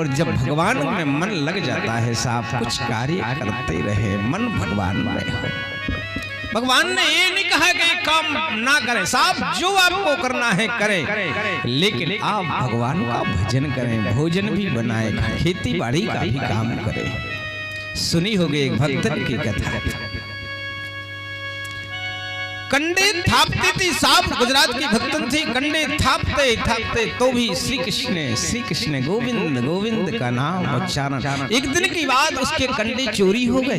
और जब भगवान में मन लग जाता है साहब, कुछ कार्य करते रहे, मन भगवान में हो। भगवान ने ये नहीं कहा कि काम ना करें साहब, जो आपको करना है करें, लेकिन आप भगवान का भजन करें, भोजन भी बनाएं, खेती बाड़ी का भी काम करें। सुनी होगी एक भक्तन की कथा, कंडे थापती थी साहब, गुजरात की भक्तन थी, कंडे थापते थापते तो भी श्री कृष्ण गोविंद गोविंद का नाम उच्चारण। एक दिन की बात, उसके कंडे चोरी हो गए,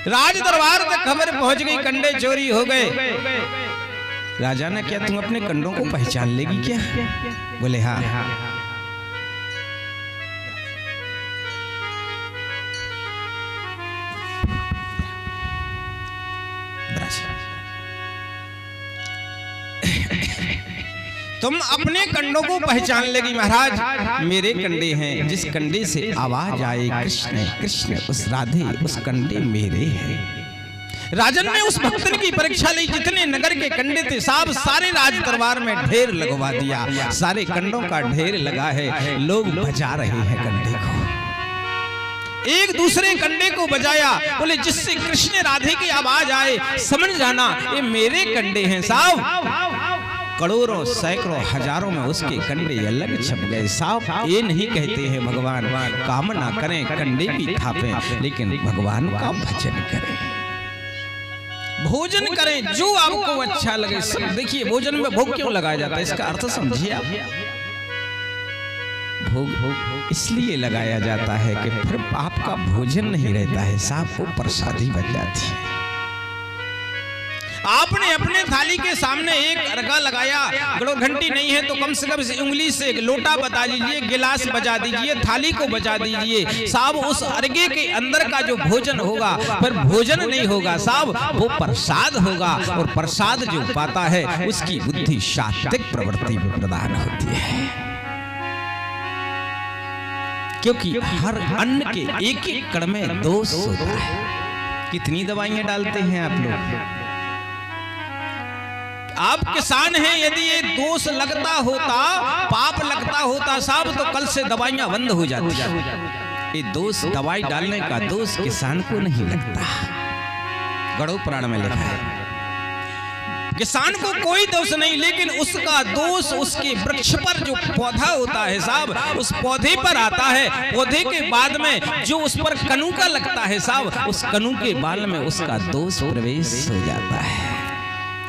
राज दरबार तक खबर पहुंच गई, कंडे चोरी हो गए। राजा ने क्या, तुम अपने कंडों को पहचान लेगी क्या? बोले हाँ। तुम अपने कंडों को पहचान लेगी महाराज, मेरे कंडे हैं, जिस कंडे से आवाज आए कृष्ण कृष्ण, उस राधे उस कंडे मेरे हैं। राजन ने उस भक्तन की परीक्षा ली, जितने नगर के कंडे थे साहब सारे राज दरबार में ढेर लगवा दिया, सारे कंडों का ढेर लगा है, लोग बजा रहे हैं कंडे को, एक दूसरे कंडे को बजाया, बोले जिससे कृष्ण राधे की आवाज आए समझ जाना ये मेरे कंडे हैं साहब। करोड़ों सैकड़ों हजारों में उसके कंडे अलग छप गए साहब। ये नहीं कहते हैं भगवान कामना करें, कंडे भी थापें, लेकिन भगवान का भजन करें, भोजन करें जो आपको अच्छा लगे। सब देखिए, भोजन में भोग क्यों लगाया जाता है, इसका अर्थ समझिए आप। भोग इसलिए लगाया जाता है कि फिर आपका भोजन नहीं रहता है साहब, वो प्रसादी बन जाती है। आपने अपने थाली के सामने एक अर्घा लगाया, गड़ो घंटी नहीं है तो कम से कम उंगली से लोटा बजा दीजिए, गिलास बजा दीजिए, थाली को बजा दीजिए साहब। उस अर्घे के अंदर का जो भोजन होगा पर भोजन नहीं होगा साहब, वो प्रसाद होगा, और प्रसाद जो पाता है उसकी बुद्धि सात्विक प्रवृत्ति में प्रदान होती है, क्योंकि हर अन्न के एक एक कण में दोष होता है। कितनी दवाइयां डालते हैं आप लोग, आप किसान हैं, यदि ये दोष लगता होता, पाप लगता होता साहब, तो कल से दवाइयां बंद हो जाती। ये दोष, दवाई डालने का दोष किसान को नहीं लगता, गरुड़ पुराण में लिखा है। किसान को कोई दोष नहीं, लेकिन उसका दोष उसके वृक्ष पर जो पौधा होता है साहब, उस पौधे पर आता है। पौधे के बाद में जो उस पर कनूका लगता है साहब, उस कनू के बाल में उसका दोष प्रवेश हो जाता है।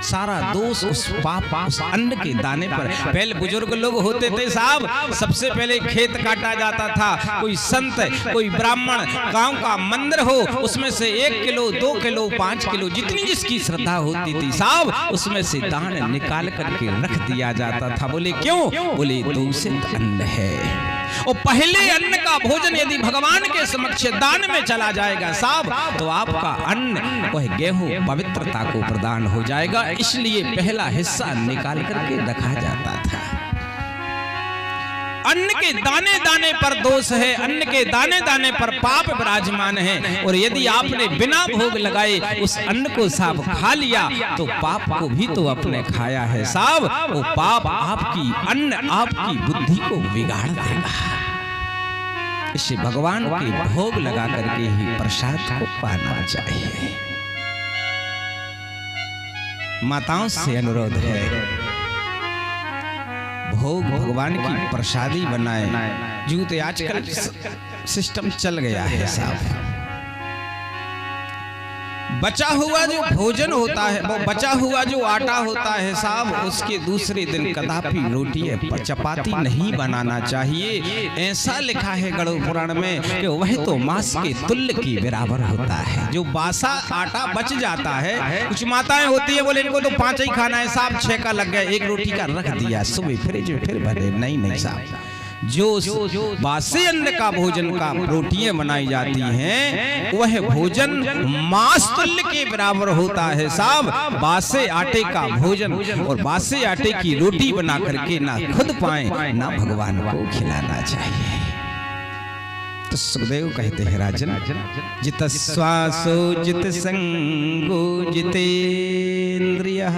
सारा दोष उस पाप, उस अन्न के दाने पर। पहले बुजुर्ग लोग होते थे साहब, सबसे पहले खेत काटा जाता था, कोई संत कोई ब्राह्मण गांव का मंदिर हो, उसमें से 1 किलो 2 किलो 5 किलो जितनी जिसकी श्रद्धा होती थी साहब, उसमें से दान निकाल करके रख दिया जाता था। बोले क्यों? बोले दूषित अन्न है। और पहले अन्न का भोजन यदि भगवान के समक्ष दान में चला जाएगा साहब, तो आपका अन्न वह गेहूं पवित्रता को प्रदान हो जाएगा। इसलिए पहला हिस्सा निकाल करके रखा जाता था। अन्न के दाने दाने पर दोष है, अन्न के दाने दाने पर पाप विराजमान है। और यदि आपने बिना भोग लगाए उस अन्न को साहब खा लिया, तो पाप को भी तो आपने खाया है साहब। वो पाप आपकी अन्न आपकी बुद्धि को बिगाड़ देगा। इसे भगवान के भोग लगा करके ही प्रसाद को पाना चाहिए। माताओं से अनुरोध है, भोग भगवान की प्रसादी बनाए। जूते आजकल सिस्टम चल गया है साहब, बचा हुआ जो भोजन होता है, वो बचा हुआ जो आटा होता है साहब, उसके दूसरे दिन कदापि रोटी चपाती नहीं बनाना चाहिए। ऐसा लिखा है गरुड़ पुराण में कि वह तो मांस के तुल्य की बराबर होता है। जो बासा आटा बच जाता है, कुछ माताएं होती है बोले इनको तो 5 ही खाना है साहब, 6 का लग गया, 1 रोटी का रख दिया, सुबह फ्रिज में फिर भरे। नहीं साहब, जो बासी अन्न का भोजन का रोटियां बनाई जाती हैं, वह भोजन मांस तुल्य के बराबर होता है साहब। बासे आटे का भोजन और बासे आटे की रोटी बना करके ना खुद पाए ना भगवान को खिलाना चाहिए। तो सुखदेव कहते हैं, राजन जित श्वासो जित संगो जितेन्द्रियः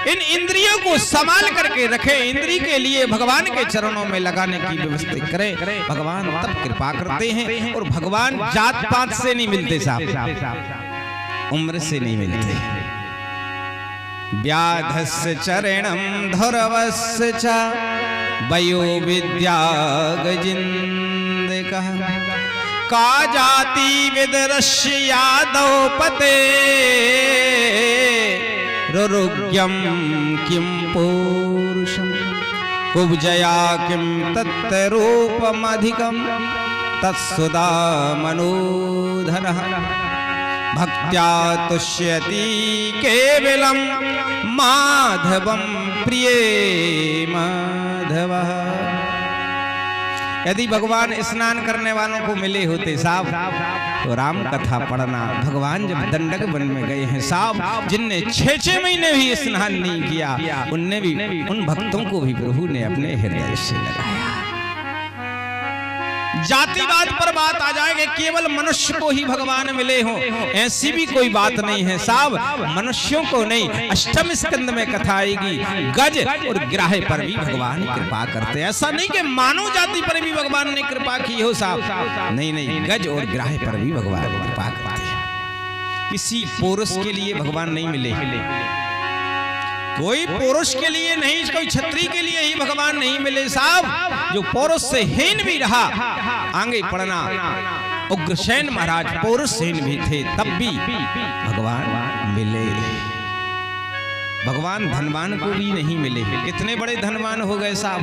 इन इंद्रियों को संभाल करके रखे, इंद्री के लिए भगवान के चरणों में लगाने की व्यवस्था करे, भगवान तब कृपा करते हैं। और भगवान जात पात से नहीं मिलते साहब, उम्र से नहीं मिलते। व्याधस्य चरणम धुरवस्य च वयो विद्यागजिंदिकः का जाति विदरस्य यादव पते रुरुग्यम किम पौरुषम कुब्जया किम तत्रूपमधिकम तत्सुदा मनोधनः भक्त्या तुष्यति केवलम माधवम प्रिय माधवः। यदि भगवान स्नान करने वालों को मिले होते साहब तो राम कथा पढ़ना। भगवान जब दंडक वन में गए हैं साहब, जिनने 6-6 महीने भी स्नान नहीं किया, उनने भी, उन भक्तों को भी प्रभु ने अपने हृदय से लगाया। जातिवाद पर बात आ जाएगी, केवल मनुष्य को ही भगवान मिले हो, ऐसी भी कोई बात नहीं है साहब। मनुष्यों को नहीं, अष्टम स्कंद में कथा आएगी, गज और ग्राह पर भी भगवान कृपा करते हैं। ऐसा नहीं कि मानव जाति पर भी भगवान ने कृपा की हो साहब, नहीं नहीं, गज और ग्राह पर भी भगवान कृपा करते हैं। किसी पुरुष के लिए भगवान नहीं मिले, कोई पुरुष के लिए नहीं, कोई क्षत्रिय के लिए ही भगवान नहीं मिले साहब। जो पुरुष से हीन भी रहा, आगे पढ़ना, उग्रसेन महाराज पुरुषहीन भी थे, तब भी भगवान मिले। भगवान धनवान को भी नहीं मिले। कितने बड़े धनवान हो गए साहब,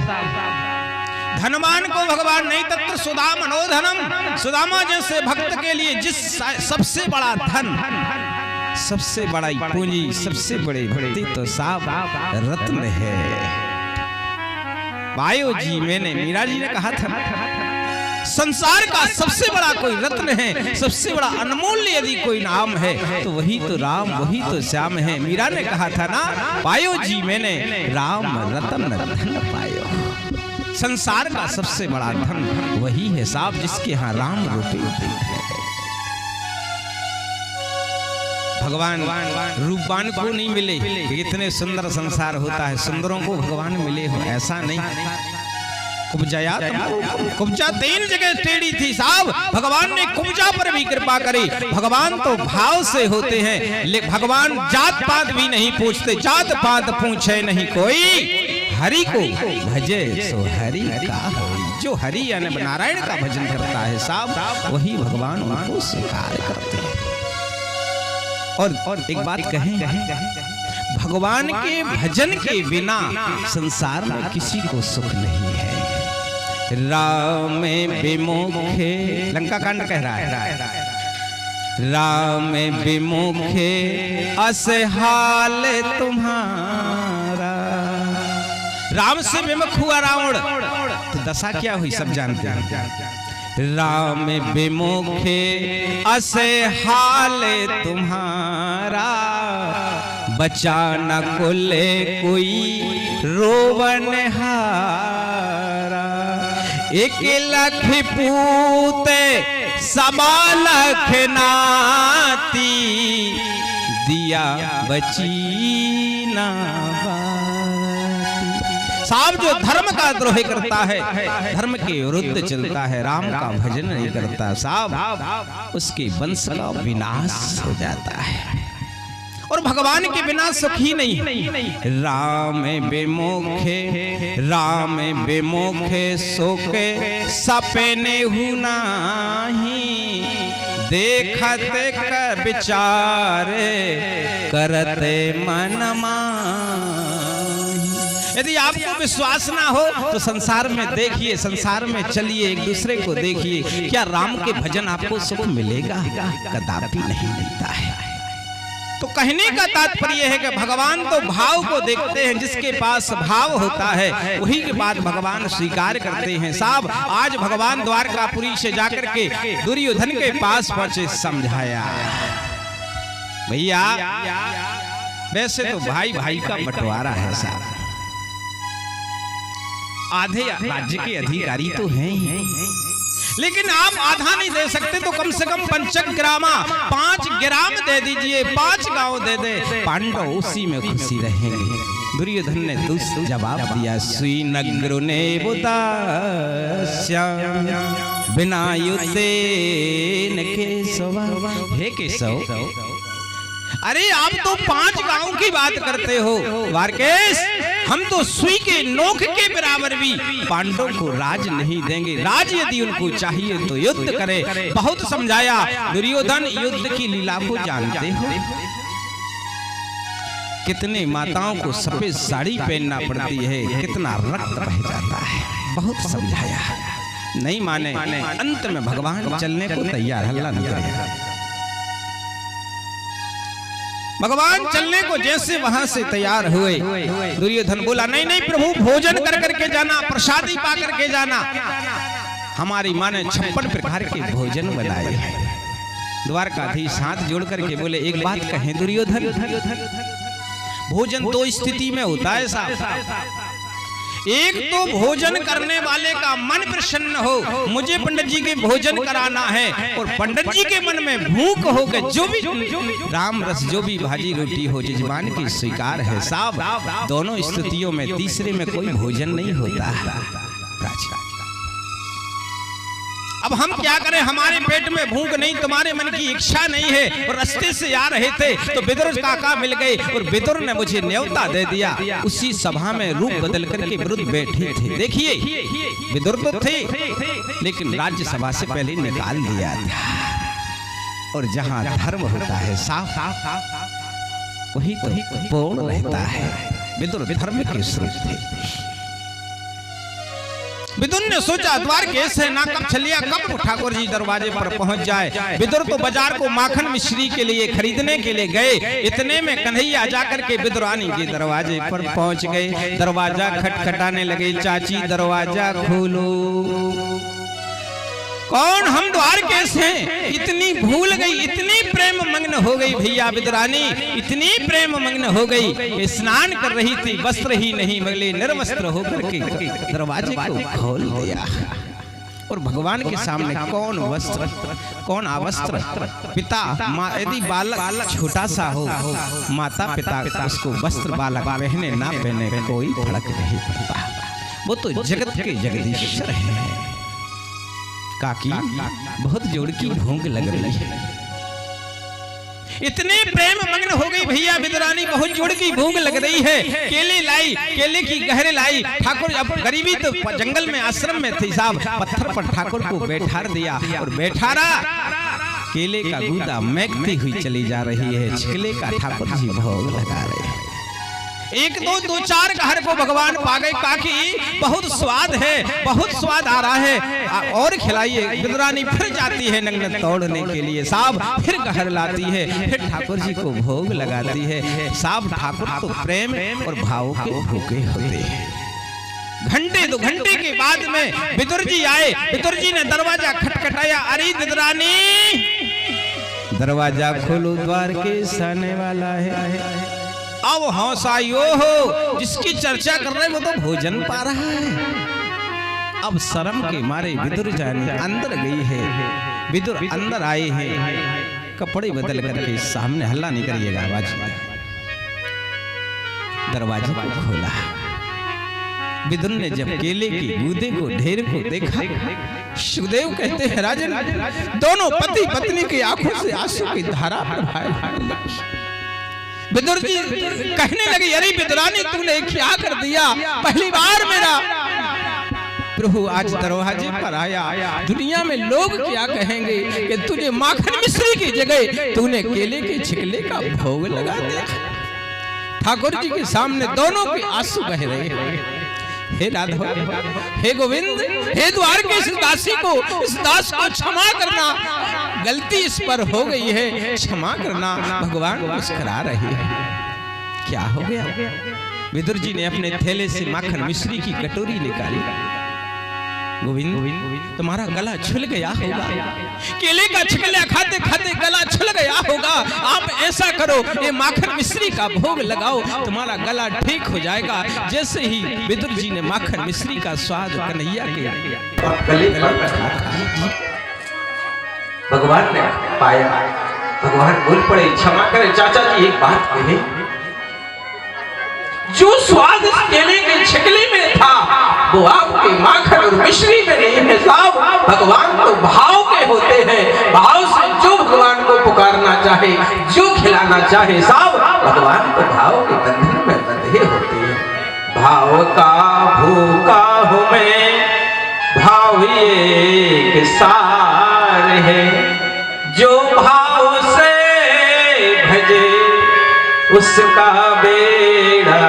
धनवान को भगवान नहीं, तत्र सुधा मनोधनम। सुदामा जैसे भक्त के लिए जिस सबसे बड़ा धन, सबसे बड़ा पूंजी, सबसे बड़े भक्ति तो साहब रत्न है। वायो जी, मैंने मीरा जी ने कहा था, संसार का सबसे बड़ा कोई रत्न है, सबसे बड़ा अनमोल्य यदि कोई नाम है तो वही तो राम, वही तो श्याम है। मीरा ने कहा था ना, पायो जी मैंने राम रतन धन पायो। संसार का सबसे बड़ा धन वही है साहब, जिसके यहाँ राम रूपी है। भगवान रूपवान को नहीं मिले, इतने सुंदर संसार होता है, सुंदरों को भगवान मिले हो, ऐसा नहीं। कुब्जा 3 जगह टेढ़ी थी साहब, भगवान ने कुब्जा पर भी कृपा करी। भगवान तो भाव से होते हैं, लेकिन भगवान जात पात भी नहीं पूछते, जात पात पूछे नहीं कोई, हरि को भजे सो हरि का होई। जो हरि यानी नारायण का भजन करता है साहब, वही भगवान उनको स्वीकार करते हैं। और एक बात कहें, भगवान के भजन के बिना संसार में किसी को सुख नहीं है। राम विमुखे, लंका कांड कह रहा है, राम विमुखे असहाल तुम्हारा। राम से विमुख हुआ रावण तो दशा क्या हुई सब जानते हैं। राम विमुखे असहाल तुम्हारा, बचा न कुले कोई रोवन हारा। 1 लाख पूते सबा लाख नाती, दिया बची ना साहब। जो धर्म का द्रोह करता है, धर्म के विरुद्ध चलता है, राम का भजन नहीं करता साहब, उसके वंश का विनाश हो जाता है। और भगवान के बिना सुखी नहीं। राम विमुखे, राम विमुखे सोके सपने हुनाही, देखते कर विचारे करते मन माही। यदि आपको विश्वास ना हो तो संसार में देखिए, संसार में चलिए, एक दूसरे को देखिए, क्या राम के भजन आपको सुख मिलेगा? कदापि नहीं मिलता है। तो कहने का तात्पर्य है कि भगवान तो भाव को देखते हैं, जिसके पास भाव होता है वही के बाद भगवान स्वीकार करते हैं साहब। आज भगवान द्वारकापुरी से जाकर के दुर्योधन के पास पहुंचे, समझाया भैया वैसे तो भाई भाई का बंटवारा है साहब, आधे राज्य के अधिकारी तो हैं ही, लेकिन आप आधा नहीं दे सकते तो कम से कम पंचग्रामा 5 ग्राम दे दीजिए, 5 गांव दे दे, पांडव उसी में खुशी रहेंगे। दुर्योधन ने दूसरा जवाब दिया, सुई नग्र ने बुदास्या बिना युद्धे न केशव। हे केशव, अरे आप तो 5 गांव की बात करते हो द्वारकेश, हम तो सुई के नोक के बराबर भी पांडवों को राज नहीं देंगे। राज यदि उनको चाहिए तो युद्ध करे। बहुत समझाया। दुर्योधन, युद्ध की लीला को जानते हो? कितने माताओं को सफेद साड़ी पहनना पड़ती है, कितना रक्त बह जाता है। बहुत समझाया, नहीं माने। अंत में भगवान चलने को तैयार, हल्ला नहीं करेगा। भगवान चलने को जैसे वहां से तैयार हुए, दुर्योधन बोला, नहीं नहीं प्रभु, भोजन कर करके जाना, प्रसादी पा करके जाना। हमारी माँ ने 56 प्रकार के भोजन बनाए। द्वारकाधीश हाथ जोड़ करके बोले, एक बात कहें दुर्योधन, भोजन 2 स्थिति में होता है साहब। एक तो भोजन करने वाले का मन प्रसन्न हो, मुझे पंडित जी के भोजन कराना है, और पंडित जी के मन में भूख हो के जो भी राम रस, जो भी भाजी रोटी हो, जजमान की स्वीकार है साहब। दोनों स्थितियों में तीसरे में कोई भोजन नहीं होता। अब हम क्या करें, हमारे पेट में भूख नहीं, तुम्हारे मन की इच्छा नहीं है। और रास्ते से आ रहे थे तो विदुर काका मिल गए, और विदुर ने मुझे न्योता दे दिया। उसी सभा में रूप बदल करके विरुद्ध बैठे थे। देखिए, विदुर तो थे लेकिन राज्यसभा से पहले निकाल दिया था। और जहां धर्म होता है साफ, वही तो पूर्ण रहता है। विदुर धर्म के स्वरूप थे। विदुर ने सोचा, द्वारकेश है ना, कब चलिया, कब ठाकुर जी दरवाजे पर पहुंच जाए। विदुर तो बाजार को माखन मिश्री के लिए खरीदने के लिए गए। इतने में कन्हैया जाकर के विदुरानी के दरवाजे पर पहुंच गए। दरवाजा खटखटाने लगे, चाची दरवाजा खोलो। कौन? हम द्वारकेश हैं। इतनी भूल गई, इतनी प्रेम मग्न हो गई भैया विदुरानी, इतनी प्रेम मग्न हो गई, स्नान कर रही थी, वस्त्र ही नहीं मिले, निर्वस्त्र होकर के दरवाजे को खोल दिया। और भगवान के सामने कौन वस्त्र, कौन अवस्त्र? पिता, यदि बालक छोटा सा हो, माता पिता उसको वस्त्र बालक पहने ना पहने कोई फर्क नहीं पड़ता। वो तो जगत के जगदीश्वर है। काकी, बहुत जोर की भूख लग रही है। इतने प्रेम मग्न हो गई भैया विदुरानी, बहुत जोड़ की भूख लग रही है। केले लाई, केले की गहरे लाई। ठाकुर, अब गरीबी तो जंगल में आश्रम में थी साहब, पत्थर पर ठाकुर को बैठार दिया और बैठारा। केले का गूदा महकती हुई चली जा रही है। छिकले का ठाकुर जी भोग लगा रहे हैं। 1 2 4 घर को भगवान पा गए। काकी, बहुत स्वाद है, बहुत स्वाद आ रहा है, और खिलाइए। विदुरानी फिर जाती है नंगन तोड़ने के लिए साहब, फिर घर लाती है, फिर ठाकुर जी को भोग लगाती है साहब। ठाकुर तो प्रेम और भाव के भूखे होते हैं। घंटे 2 घंटे के बाद में विदुर जी आए। विदुर जी ने दरवाजा खटखटाया, अरे विदुरानी दरवाजा खोलो, द्वारकेश आने वाला है। अब हौसाइयो हो, जिसकी चर्चा कर रहे वो तो भोजन पा रहा है। अब शर्म के मारे विदुर जाने अंदर गई है। विदुर अंदर आए हैं, कपड़े बदल करके सामने, हल्ला नहीं करिएगा, आवाज। दरवाजे को खोला। विदुर ने जब केले के गूदे को, ढेर को देखा, सुखदेव कहते हैं, राजन, दोनों पति पत्नी की आंखों से आंसू की धारा प्रवाहित। विदुर जी कहने लगे, अरे विदुरानी तूने क्या कर दिया? पहली बार मेरा प्रभु आज दरवाजे पर आया। दुनिया में लोग क्या कहेंगे कि तुझे माखन मिश्री की जगह तूने केले के छिकले का भोग लगा दिया। ठाकुर जी के सामने दोनों के आंसू बह रहे हैं। हे राधा, हे गोविंद, हे द्वारकेश दासी को, इस दास को क्षमा करना, गलती इस पर हो गई है, क्षमा करना। भगवान मुस्कुरा रहे हैं। क्या हो गया? विदुर जी ने अपने थैले से माखन मिश्री की कटोरी निकाली। गोविंद, तुम्हारा गला छुल गया होगा, केले का छिकला खाते खाते गला छुल गया होगा। आप ऐसा करो, ये माखन मिश्री का भोग लगाओ, तुम्हारा गला ठीक हो जाएगा। जैसे ही विदुर जी ने माखन मिश्री का स्वाद कन्हैया के गले पर भगवान ने पाया, भगवान बोल पड़े, क्षमा करें चाचा जी, एक बात कहे, जो स्वाद इस केले के छिकली में था वो आपके माखन और मिश्री में नहीं है साहब। भगवान तो भाव के होते हैं, भाव से जो भगवान को पुकारना चाहे, जो खिलाना चाहे साहब, भगवान तो भाव के बंधन में बंधे होते हैं। भाव का भूखा हूँ मैं, भाव एक सार है, जो भाव से भजे उसका बेड़ा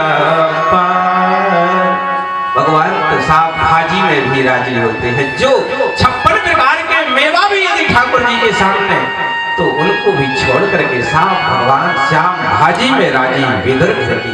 पार। भगवान तो साहब भाजी में भी राजी होते हैं। जो 56 प्रकार के मेवा भी यदि ठाकुर जी के सामने, तो उनको भी छोड़ करके साहब भगवान श्याम भाजी में राजी, विदुर घर की